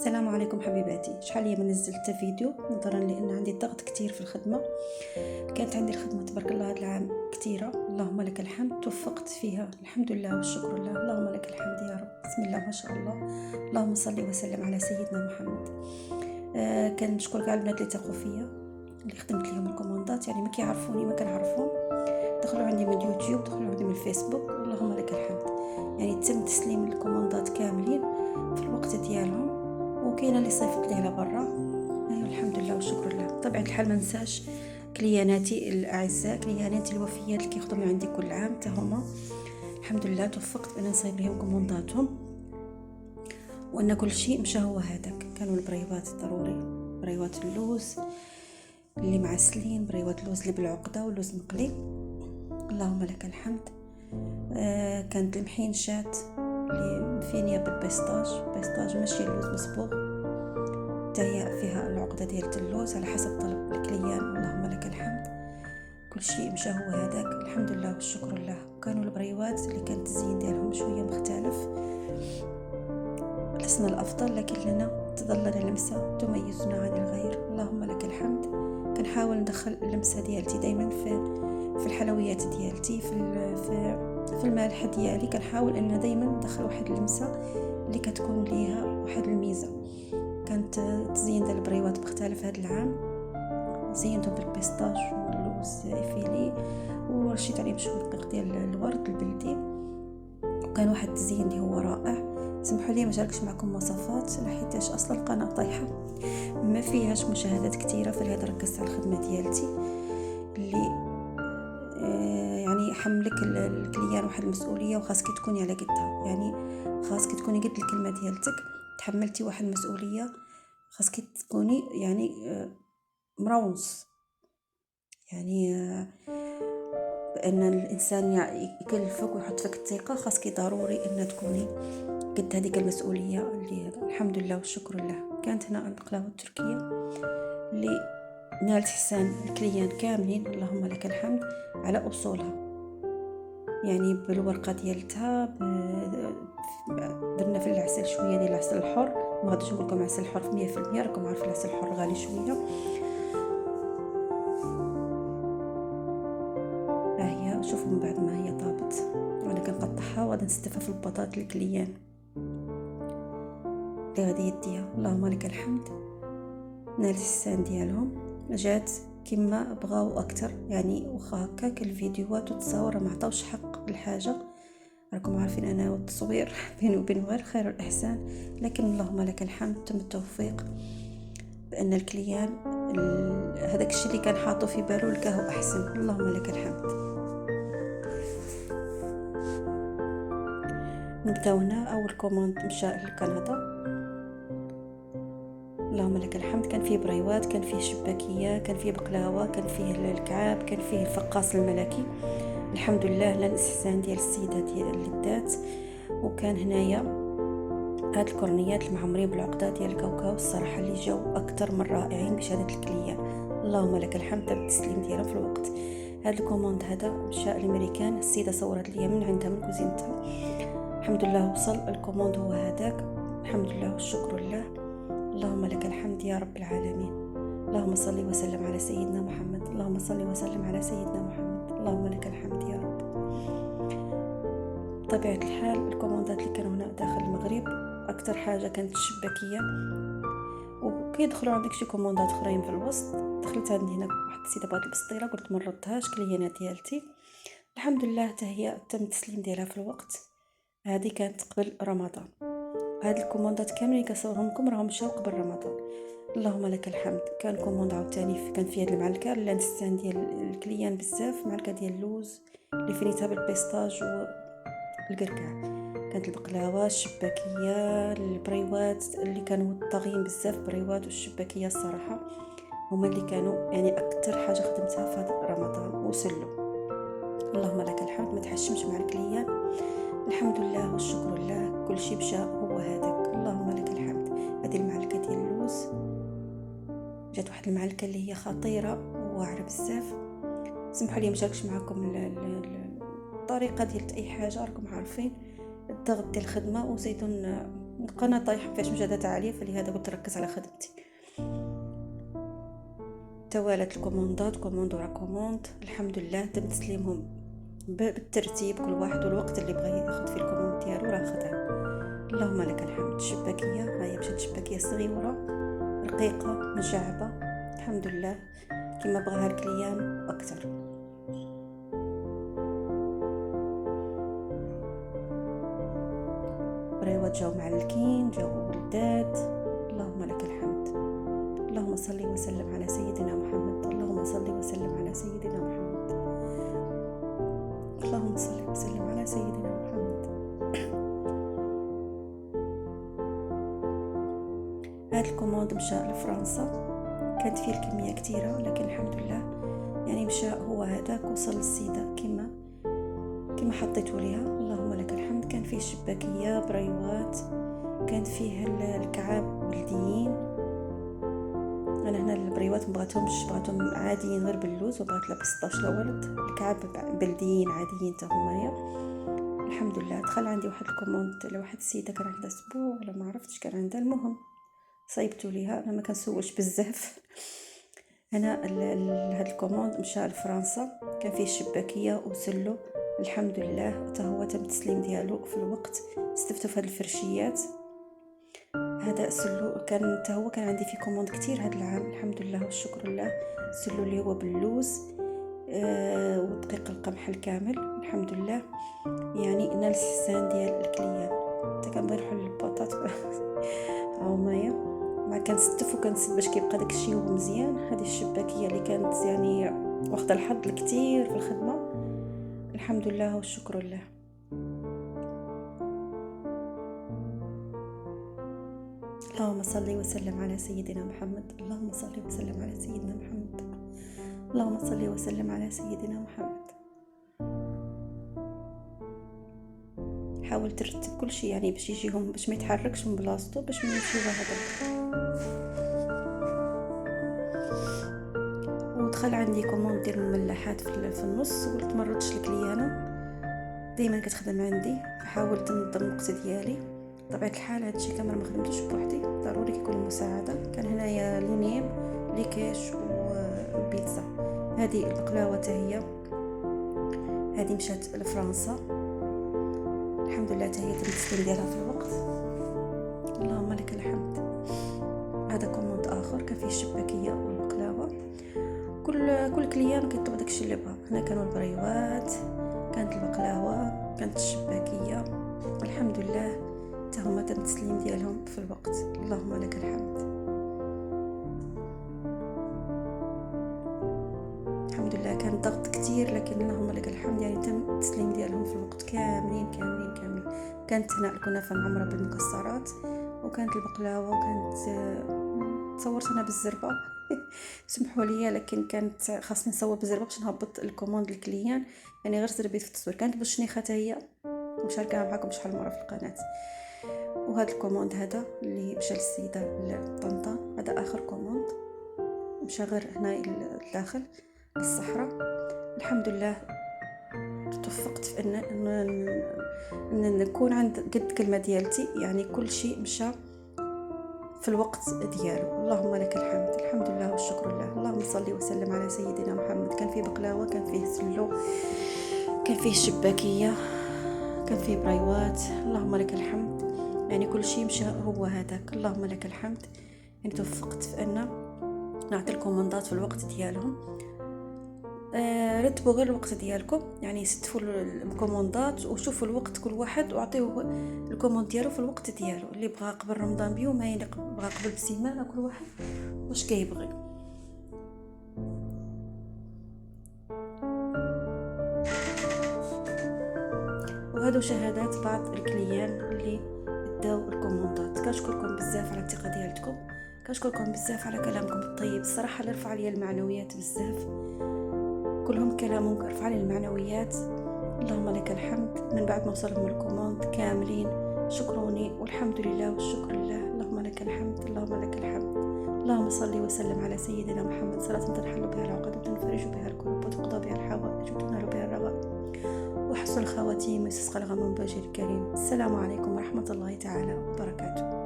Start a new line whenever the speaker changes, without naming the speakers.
السلام عليكم حبيباتي. شحال لي ما نزلت فيديو نظرا لان عندي ضغط كتير في الخدمه. كانت عندي الخدمه تبارك الله هذا العام كثيره، اللهم لك الحمد، توفقت فيها الحمد لله والشكر لله، اللهم لك الحمد يا رب. بسم الله ما شاء الله، اللهم صل وسلم على سيدنا محمد. كنشكر كاع البنات اللي تاقوا فيا، اللي خدمت لهم الكوموندات، يعني ما كيعرفوني ما كنعرفهم، دخلوا عندي من اليوتيوب، دخلوا عندي من الفيسبوك، اللهم لك الحمد. يعني تم تسليم الكوموندات كاملين في الوقت ديالهم، وكاينه اللي صيفط لي على برا. ايوا الحمد لله والشكر لله. بطبيعه الحال ما ننساش كلياناتي الاعزاء، كلياناتي الوفيات اللي كيخدموا عندي كل عام، حتى هما الحمد لله توفقت بان نصايب لهم كومونداتهم، وان كل شيء مشى هو هذاك. كانوا البريوات ضروري، بريوات اللوز اللي معسلين، بريوات اللوز اللي بالعقده واللوز مقلي، اللهم لك الحمد. كانت المحينشات اللي مفينيه بالبيستاج ماشي اللوز مصبوغ، هي فيها العقده ديال اللوز على حسب طلب الكليان، اللهم لك الحمد. كل شيء مشى هو هذاك الحمد لله والشكر لله. كانوا البريوات اللي كانت الزين ديالهم شويه مختلف، لسنا الافضل لكن لنا تظل لنا لمسه تميزنا عن الغير، اللهم لك الحمد. كنحاول ندخل اللمسه ديالتي دائما في الحلويات ديالتي، في المالح ديالي، كنحاول ان دائما ندخل واحد اللمسه اللي كتكون ليها واحد الميزه. كانت تزيين ديال البريوات مختلف هذا العام، زينتهم بالبيستاج واللوز افيلي، ورشيت عليه بشويه دقيق ديال الورد البلدي، وكان واحد التزيين اللي هو رائع. سمحوا لي ما شاركش معكم وصفات حيتاش اصلا القناه طايحه ما فيهاش مشاهدات كثيره، فلهذا ركزت على الخدمه ديالتي اللي يعني حملك الكليان واحد المسؤوليه، وخاصك تكوني على قدها، يعني خاصك تكوني قد الكلمه ديالتك، تحملتي واحد المسؤوليه، خاصك تكوني يعني مرونس، يعني بان الانسان يكلفك ويحط فيك الثقه، خاصك ضروري ان تكوني قد هذيك المسؤوليه اللي الحمد لله والشكر لله. كانت هنا البقلاوه التركيه اللي نالت حسان الكليان كاملين، اللهم لك الحمد، على اصولها، يعني بالورقه ديالتها درنا في العسل شويه ديال العسل الحر، ما غاديش نقول لكم عسل حر 100%، راكم عارفين العسل الحر غالي شويه. ها هي شوفوا من بعد ما هي طابت، انا كنقطعها وغادي نستفها في البطاط الكليان اللي غادي يديها، اللهم لك الحمد. نال السان ديالهم جات كما بغاو اكثر، يعني واخا هكاك الفيديوهات والتصاور ما عطاوش حق الحاجه، راكم عارفين انا والتصوير بيني وبين غير خير الاحسان، لكن اللهم لك الحمد تم التوفيق بان الكليان هذاك الشيء اللي كان حاطه في باله لقاه احسن، اللهم لك الحمد. نبداو هنا. اول كوموند مشى لكندا، اللهم لك الحمد. كان فيه بريوات، كان فيه شباكيه، كان فيه بقلاوه، كان فيه الكعاب، كان فيه الفقاص الملكي، الحمد لله لان الاستحسان ديال السيده ديال اللذات. وكان هنايا هاد الكورنيات المعمرين بالعقده ديال الكاوكاو، الصراحه اللي جاو اكثر من رائعين بشهاده الكليان، اللهم لك الحمد. التسليم ديالهم في الوقت. هذا الكوموند هذا مشى الامريكان، السيده صورت لي من عندها من كوزينتها، الحمد لله وصل الكوموند هو هذاك، الحمد لله والشكر لله، اللهم لك الحمد يا رب العالمين. اللهم صل وسلم على سيدنا محمد، اللهم صل وسلم على سيدنا محمد، اللهم لك الحمد يا رب. بطبيعة الحال الكوموندات اللي كانوا هنا داخل المغرب اكثر حاجه كانت الشباكيه، وكيدخلوا عندك شي كوموندات اخرين في الوسط. دخلت عندي هنا واحد السيده بهاد البسطيله، قلت ما نردهاش كليانات ديالتي، الحمد لله حتى هي تم التسليم ديالها في الوقت. هذه كانت قبل رمضان، هاد الكوموندات كاملين كنصورهم لكم راهم مشاو قبل رمضان، اللهم لك الحمد. كان كوموند عاوتاني كان فيه هاد المعلكه اللي نستعمل ديال الكليان بزاف، معلكه ديال اللوز اللي فريتها بالبيستاج والقرقاع. كانت البقلاوه الشباكيه، البريوات اللي كانوا طاغيين بزاف، بريوات والشباكيه الصراحه هما اللي كانوا يعني اكثر حاجه خدمتها في هذا رمضان وسلو، اللهم لك الحمد. ما تحشمش مع الكليان، الحمد لله والشكر لله، كل شيء مشى هو هذاك، اللهم لك الحمد. هذه المعلكه ديال اللوز جات واحد المعلكه اللي هي خطيره وواعره بزاف، سمحوا لي مشاركش معكم الطريقه ديال اي حاجه، راكم عارفين الضغط ديال الخدمه، وزيدون القناة طايحة فيهاش مشاهدات عالية، فلهذا قلت نركز على خدمتي. توالت الكوموندات، كوموند ورا كوموند، الحمد لله تم تسليمهم بالترتيب، كل واحد والوقت اللي بغى ياخذ فيه الكوموند ديالو راه خدها. اللهم لك الحمد. الشباكيه هاهي مشات شباكيه صغيره رقيقه مجعبه، الحمد لله كما بغاها الكليان اكثر. بريوات جاو معلكين، جاو ولدات، اللهم لك الحمد. اللهم صل وسلم على سيدنا محمد، اللهم صل وسلم على سيدنا محمد، اللهم صل وسلم على سيدنا محمد. هذا الكوموند مشى لفرنسا، كانت فيه الكمية كتيرة لكن الحمد لله يعني مشى هو هذاك، وصل للسيدة كما حطيته ليها، اللهم لك الحمد. كان فيه شباكية بريوات، كان فيه الكعاب بلديين. انا هنا البريوات مبغاتهمش، بغاتهم عاديين غير باللوز، وبغات لا بيسطاش لا ولد. الكعاب بلديين عاديين تا همايا، الحمد لله. دخل عندي واحد الكوموند لواحد السيده كان عندها اسبوع ولا ما عرفتش كان عندها، المهم صايبتو ليها. انا ما كنسوقش بزاف. انا هذا الكوموند مشى لفرنسا، كان فيه شباكيه وسلو، الحمد لله حتى هو تم التسليم ديالو في الوقت. استفتوا في هاد الفرشيات. هذا سلو كان حتى هو كان عندي فيه كوموند كتير هذا العام، الحمد لله والشكر لله. سلو اللي هو باللوز ودقيق القمح الكامل، الحمد لله يعني نال الاستحسان ديال الكليان. حتى كنبغي نروح للبطاط او مايا ما كنستف وكنسد باش كيبقى داك الشيء هو مزيان. هذه الشباكيه اللي كانت يعني واخده الحظ الكثير في الخدمه، الحمد لله والشكر لله. اللهم صل وسلم على سيدنا محمد، اللهم صل وسلم على سيدنا محمد، اللهم صل وسلم على سيدنا محمد. حاول ترتب كل شيء يعني باش يجيهم، باش ما يتحركش من بلاصتو، باش ما يمشيو هذا. ودخل عندي كوموند ديال المملحات في النص، قلت ما نردش الكليانه ديما كتخدم عندي، فحاولت ننظم الوقت ديالي. بطبيعه الحال هادشي كامل ما خدمتوش بوحدي، ضروري كيكون المساعده. كان هنايا لونيم ليكيش والبيتزا. هذه البقلاوه حتى هي هذه مشات لفرنسا، الحمد لله حتى هي تم التسليم ديالها في الوقت، اللهم لك الحمد. هذا كوموند اخر كان فيه الشباكيه والبقلاوه. كل كليان كيطلب داكشي اللي بغا. هنا كانوا البريوات، كانت البقلاوه، كانت الشباكيه، الحمد لله حتى هما تم التسليم ديالهم في الوقت، اللهم لك الحمد. الحمد لله كان ضغط كتير لكن اللهم لك الحمد يعني تم التسليم ديالهم في الوقت كاملين. كانت هنا الكنافه معمره بالمكسرات، وكانت البقلاوه، وكانت تصورت انا بالزربه سمحوا لي، لكن كانت خاصني نصور بالزربه باش نهبط الكوموند الكليان، يعني غير زربيت في التصوير. كانت بالشنيخه حتى هي مشاركه معكم شحال مره في القناه. وهذا الكوموند هذا اللي مشى للسيده لطنطا، هذا اخر كوموند مشى غير هنا الداخل للصحراء. الحمد لله توفقت في ان نكون عند قد كلمه ديالتي، يعني كل شيء مشى في الوقت ديالو، اللهم لك الحمد. الحمد لله والشكر لله. اللهم صل وسلم على سيدنا محمد. كان فيه بقلاوه، كان فيه سلو، كان فيه شباكيه، كان فيه بريوات، اللهم لك الحمد. يعني كل شيء مشى هو هذاك، اللهم لك الحمد. يعني توفقت في ان نعطي الكوموندات في الوقت ديالهم. رتبوا غير الوقت ديالكم، يعني ستفوا الكوموندات وشوفوا الوقت كل واحد وعطيوه الكوموند ديالو في الوقت ديالو. اللي بغى قبل رمضان بيوم، اللي بغى قبل بسيمانه، كل واحد واش كيبغي. وهادو شهادات بعض الكليان اللي داو الكوموندات. كنشكركم بزاف على الثقه ديالكم، كنشكركم بزاف على كلامكم الطيب، الصراحه اللي رفع لي المعنويات بزاف، كلهم كلامهم رفع لي المعنويات، اللهم لك الحمد. من بعد ما وصلهم الكوموند كاملين شكروني، والحمد لله والشكر لله، اللهم لك الحمد، اللهم لك الحمد. اللهم صل وسلم على سيدنا محمد، صلاة تنحل بها العقد وتنفرج بها الكرب وتقضى بها الحوائج وتنال بها الرغائب وحسن الخواتيم ويستسقى الغمام بوجه الكريم. السلام عليكم ورحمة الله تعالى وبركاته.